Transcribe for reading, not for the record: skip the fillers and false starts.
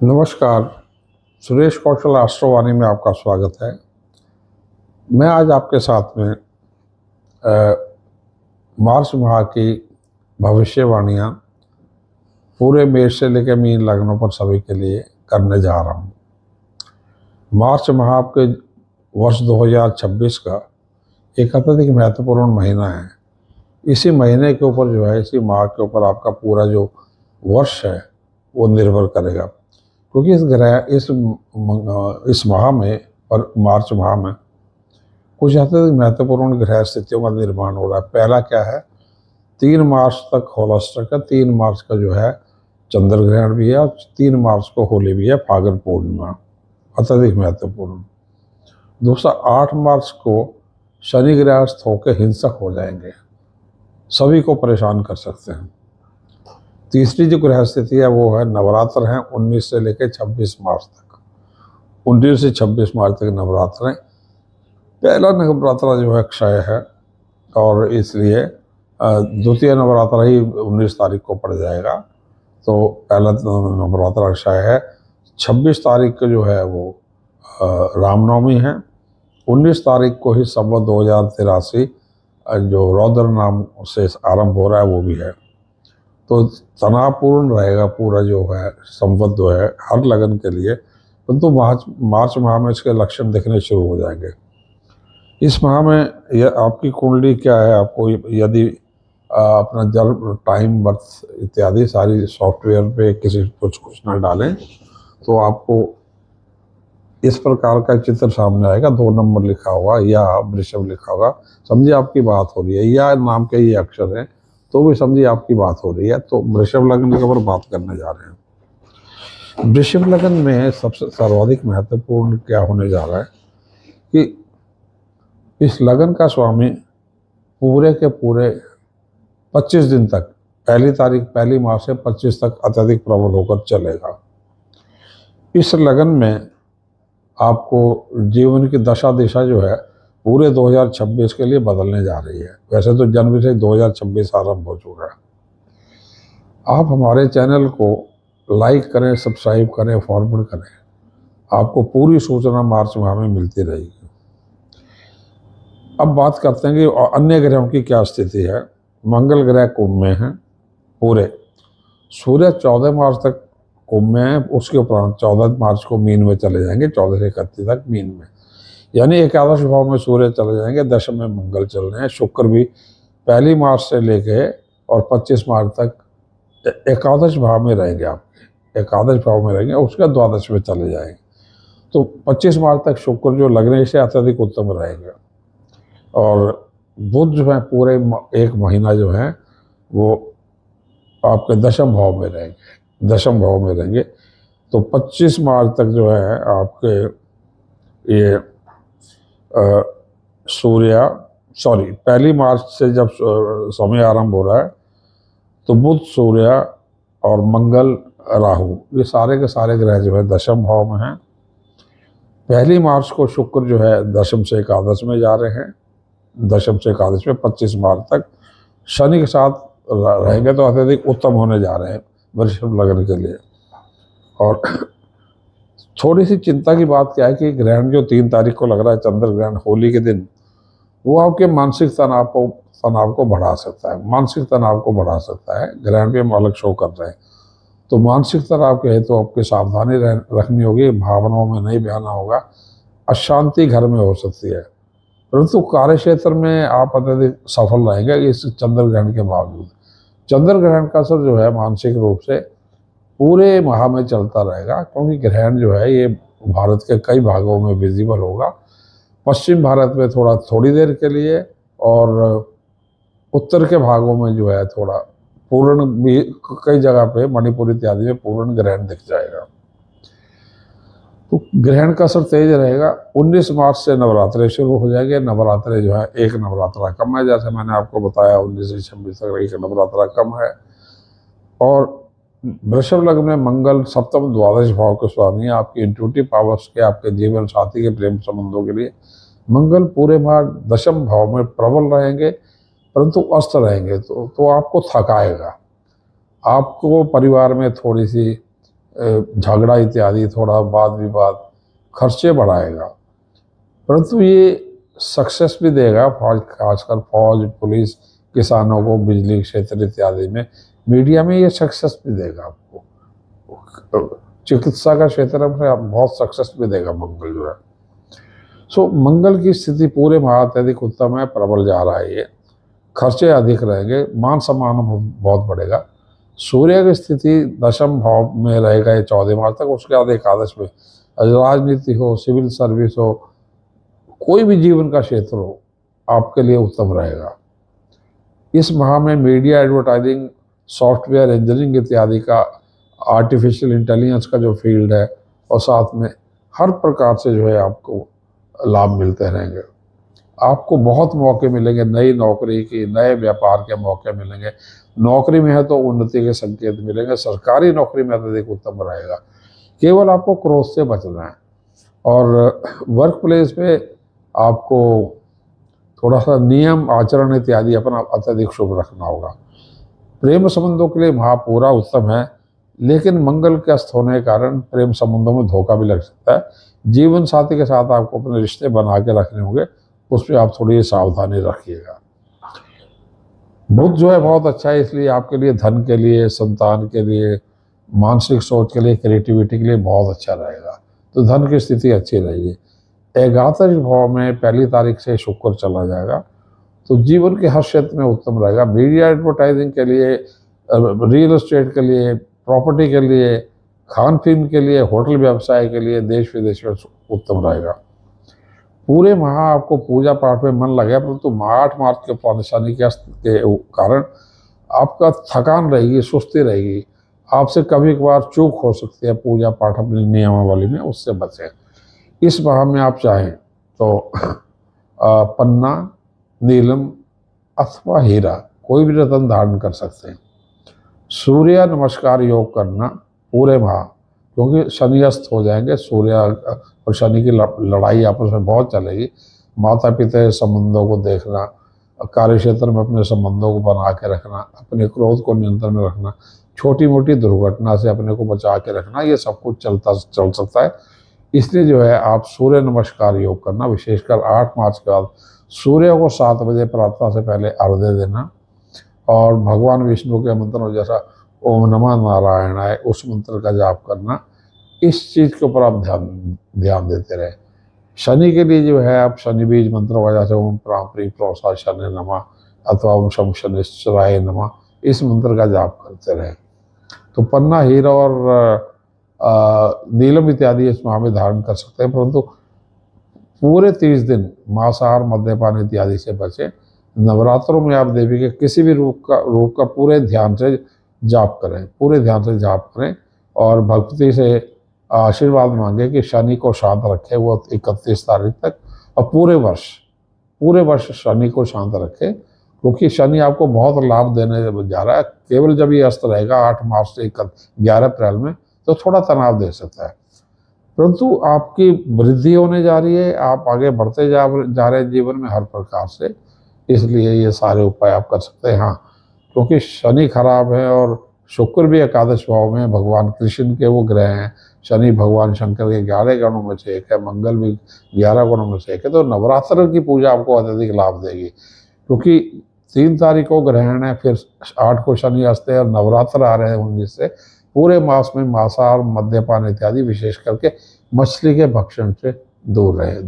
नमस्कार। सुरेश कौशल आस्ट्रोवाणी में आपका स्वागत है। मैं आज आपके साथ में मार्च माह की भविष्यवाणियाँ पूरे मेष से लेकर मीन लग्नों पर सभी के लिए करने जा रहा हूँ। मार्च माह आपके वर्ष 2026 का एक अत्यधिक महत्वपूर्ण महीना है। इसी महीने के ऊपर जो है, इसी माह के ऊपर आपका पूरा जो वर्ष है वो निर्भर करेगा, क्योंकि इस माह में और मार्च माह में कुछ अत्यधिक महत्वपूर्ण ग्रह स्थितियों का निर्माण हो रहा है। पहला क्या है, 3 मार्च तक होलाष्टक का, 3 मार्च का जो है चंद्र ग्रहण भी है और 3 मार्च को होली भी है, फागुन पूर्णिमा, अत्यधिक महत्वपूर्ण। दूसरा, 8 मार्च को शनि ग्रहस्थ होकर हिंसक हो जाएंगे, सभी को परेशान कर सकते हैं। तीसरी जो ग्रह स्थिति है वो है नवरात्र हैं 19 से लेकर 26 मार्च तक। 19 से 26 मार्च तक नवरात्र हैं। पहला नवरात्र जो है क्षय है और इसलिए द्वितीय नवरात्र ही 19 तारीख को पड़ जाएगा। तो पहला नवरात्र क्षय है। 26 तारीख को जो है वो रामनवमी है। 19 तारीख को ही संवत 2083 जो रौद्र नाम से आरंभ हो रहा है वो भी है। तो तनावपूर्ण रहेगा पूरा जो है संवत जो है हर लगन के लिए, परंतु मार्च माह में इसके लक्षण दिखने शुरू हो जाएंगे। इस माह में आपकी कुंडली क्या है, आपको यदि अपना जन्म, टाइम, बर्थ इत्यादि सारी सॉफ्टवेयर पे किसी कुछ ना डालें तो आपको इस प्रकार का चित्र सामने आएगा। 2 नंबर लिखा होगा या वृषभ लिखा होगा, समझिए आपकी बात हो रही है, या नाम के ये अक्षर हैं तो भी समझिए आपकी बात हो रही है। तो वृषभ लग्न के ऊपर बात करने जा रहे हैं। वृषभ लग्न में सबसे सर्वाधिक महत्वपूर्ण क्या होने जा रहा है कि इस लगन का स्वामी पूरे के पूरे 25 दिन तक, पहली माह से 25 तक अत्यधिक प्रबल होकर चलेगा। इस लगन में आपको जीवन की दशा दिशा जो है पूरे 2026 के लिए बदलने जा रही है। वैसे तो जनवरी से 2026 आरंभ हो चुका है। आप हमारे चैनल को लाइक करें, सब्सक्राइब करें, फॉरवर्ड करें, आपको पूरी सूचना मार्च माह में मिलती रहेगी। अब बात करते हैं कि अन्य ग्रहों की क्या स्थिति है। मंगल ग्रह कुंभ में है पूरे। सूर्य 14 मार्च तक कुंभ में है, उसके उपरांत 14 मार्च को मीन में चले जाएंगे, 14 से 31 तक मीन में, यानी एकादश भाव में सूर्य चले जाएंगे। दशम में मंगल चल रहे हैं। शुक्र भी पहली मार्च से लेके और 25 मार्च तक एकादश भाव में रहेंगे, आपके एकादश भाव में रहेंगे, उसके द्वादश में चले जाएंगे। तो 25 मार्च तक शुक्र जो लगने से अत्यधिक उत्तम रहेंगे। और बुध जो है पूरे एक महीना जो है वो आपके दशम भाव में रहेंगे। तो 25 मार्च तक जो है आपके ये पहली मार्च से जब समय आरंभ हो रहा है तो बुध, सूर्य और मंगल, राहु, ये सारे के सारे ग्रह जो है दशम भाव में हैं। पहली मार्च को शुक्र जो है दशम से एकादश में जा रहे हैं। दशम से एकादश में 25 मार्च तक शनि के साथ रहेंगे, तो अत्यधिक उत्तम होने जा रहे हैं वृषभ लग्न के लिए। और थोड़ी सी चिंता की बात क्या है कि ग्रहण जो 3 तारीख को लग रहा है, चंद्र ग्रहण होली के दिन, वो आपके मानसिक तनाव को बढ़ा सकता है। ग्रहण पे हम अलग शो कर रहे हैं, तो मानसिक तनाव के हेतु आपकी सावधानी रखनी होगी, भावनाओं में नहीं बहना होगा। अशांति घर में हो सकती है, परंतु कार्य क्षेत्र में आप अत्यधिक सफल रहेंगे इस चंद्र ग्रहण के बावजूद। चंद्र ग्रहण का असर जो है मानसिक रूप से पूरे माह में चलता रहेगा, क्योंकि ग्रहण जो है ये भारत के कई भागों में विजिबल होगा। पश्चिम भारत में थोड़ी देर के लिए, और उत्तर के भागों में जो है थोड़ा पूर्ण भी, कई जगह पे मणिपुर इत्यादि में पूर्ण ग्रहण दिख जाएगा। तो ग्रहण का असर तेज रहेगा। 19 मार्च से नवरात्रे शुरू हो जाएंगे। नवरात्रे जो है एक नवरात्रा कम है, जैसे मैंने आपको बताया 19 से 26 तक एक नवरात्रा कम है। और वृषभ लग्न में मंगल सप्तम द्वादश भाव के स्वामी, आपकी इंट्यूटिव पावर्स के, आपके जीवन साथी के प्रेम संबंधों के लिए मंगल पूरे माह दशम भाव में प्रबल रहेंगे, परंतु अस्त रहेंगे तो आपको थकाएगा। आपको परिवार में थोड़ी सी झगड़ा इत्यादि, थोड़ा वाद विवाद, खर्चे बढ़ाएगा। परंतु ये सक्सेस भी देगा फौज, खासकर फौज, पुलिस, किसानों को, बिजली क्षेत्र इत्यादि में। मीडिया में ये सक्सेस भी देगा आपको। चिकित्सा का क्षेत्र में बहुत सक्सेस भी देगा मंगल जो है। सो मंगल की स्थिति पूरे माह अत्यधिक उत्तम है, प्रबल जा रहा है ये। खर्चे अधिक रहेंगे, मान सम्मान बहुत बढ़ेगा। सूर्य की स्थिति दशम भाव में रहेगा ये 14 मार्च तक। उसके बाद एकादश में राजनीति हो, सिविल सर्विस हो, कोई भी जीवन का क्षेत्र हो, आपके लिए उत्तम रहेगा। इस माह में मीडिया, एडवर्टाइजिंग, सॉफ्टवेयर इंजीनियरिंग इत्यादि का, आर्टिफिशियल इंटेलिजेंस का जो फील्ड है, और साथ में हर प्रकार से जो है आपको लाभ मिलते रहेंगे। आपको बहुत मौके मिलेंगे, नई नौकरी की, नए व्यापार के मौके मिलेंगे। नौकरी में है तो उन्नति के संकेत मिलेंगे। सरकारी नौकरी में अत्यधिक उत्तम रहेगा। केवल आपको क्रोध से बचना है। और वर्क प्लेस पे आपको थोड़ा सा नियम, आचरण इत्यादि अपना अत्यधिक शुभ रखना होगा। प्रेम संबंधों के लिए माह पूरा उत्तम है, लेकिन मंगल के अस्त होने के कारण प्रेम संबंधों में धोखा भी लग सकता है। जीवन साथी के साथ आपको अपने रिश्ते बना के रखने होंगे, उस पर आप थोड़ी सावधानी रखिएगा। बुध जो है बहुत अच्छा है, इसलिए आपके लिए धन के लिए, संतान के लिए, मानसिक सोच के लिए, क्रिएटिविटी के लिए बहुत अच्छा रहेगा। तो धन की स्थिति अच्छी रहेगी। एकादश भाव में 1 तारीख से शुक्र चला जाएगा, तो जीवन के हर क्षेत्र में उत्तम रहेगा। मीडिया, एडवर्टाइजिंग के लिए, रियल एस्टेट के लिए, प्रॉपर्टी के लिए, खान पीन के लिए, होटल व्यवसाय के लिए, देश विदेश में उत्तम रहेगा। पूरे माह आपको पूजा पाठ में मन लगेगा, परंतु 8 मार्च के शनि के अस्त के कारण आपका थकान रहेगी, सुस्ती रहेगी। आपसे कभी कभार चूक हो सकती है पूजा पाठ अपनी नियमावली में, उससे बचें। इस माह में आप चाहें तो पन्ना, नीलम अथवा हीरा, कोई भी रत्न धारण कर सकते हैं। सूर्य नमस्कार योग करना पूरे माह, क्योंकि शनि अस्त हो जाएंगे। सूर्य और शनि की लड़ाई आपस में बहुत चलेगी। माता पिता के संबंधों को देखना, कार्य क्षेत्र में अपने संबंधों को बना के रखना, अपने क्रोध को नियंत्रण में रखना, छोटी मोटी दुर्घटना से अपने को बचा के रखना, ये सब कुछ चल सकता है। इसलिए जो है आप सूर्य नमस्कार योग करना, विशेषकर 8 मार्च के बाद सूर्य को 7 बजे प्रातः से पहले अर्घ्य देना, और भगवान विष्णु के मंत्रों जैसा ओम नमः नारायणाय, उस मंत्र का जाप करना। इस चीज़ के ऊपर आप ध्यान देते रहे। शनि के लिए जो है आप शनि बीज मंत्रों का, जैसे ओम प्रापरी प्रोसा शनि नमः अथवा ओम शम शनिश्चराय नमः, इस मंत्र का जाप करते रहे। तो पन्ना, हीरा और नीलम इत्यादि इस माह में धारण कर सकते हैं, परंतु पूरे 30 दिन मांसाहार, मद्यपान इत्यादि से बचें। नवरात्रों में आप देवी के किसी भी रूप का पूरे ध्यान से जाप करें, पूरे ध्यान से जाप करें, और भक्ति से आशीर्वाद मांगे कि शनि को शांत रखे वो 31 तारीख तक, और पूरे वर्ष शनि को शांत रखे, क्योंकि शनि आपको बहुत लाभ देने जा रहा है। केवल जब ये अस्त रहेगा 8 मार्च से 11 अप्रैल में, तो थोड़ा तनाव दे सकता है, परंतु आपकी वृद्धि होने जा रही है, आप आगे बढ़ते जा रहे हैं जीवन में हर प्रकार से। इसलिए ये सारे उपाय आप कर सकते हैं। हाँ, क्योंकि शनि खराब है और शुक्र भी एकादश भाव में, भगवान कृष्ण के वो ग्रह हैं। शनि भगवान शंकर के 11 गणों में से एक है, मंगल भी 11 गणों में से एक है। तो नवरात्र की पूजा आपको अत्यधिक लाभ देगी, क्योंकि 3 तारीख को ग्रहण है, फिर 8 को शनि अस्त है, और नवरात्र आ रहे हैं 19 से। पूरे मास में मांसाहार, मद्यपान इत्यादि, विशेष करके मछली के भक्षण से दूर रहे।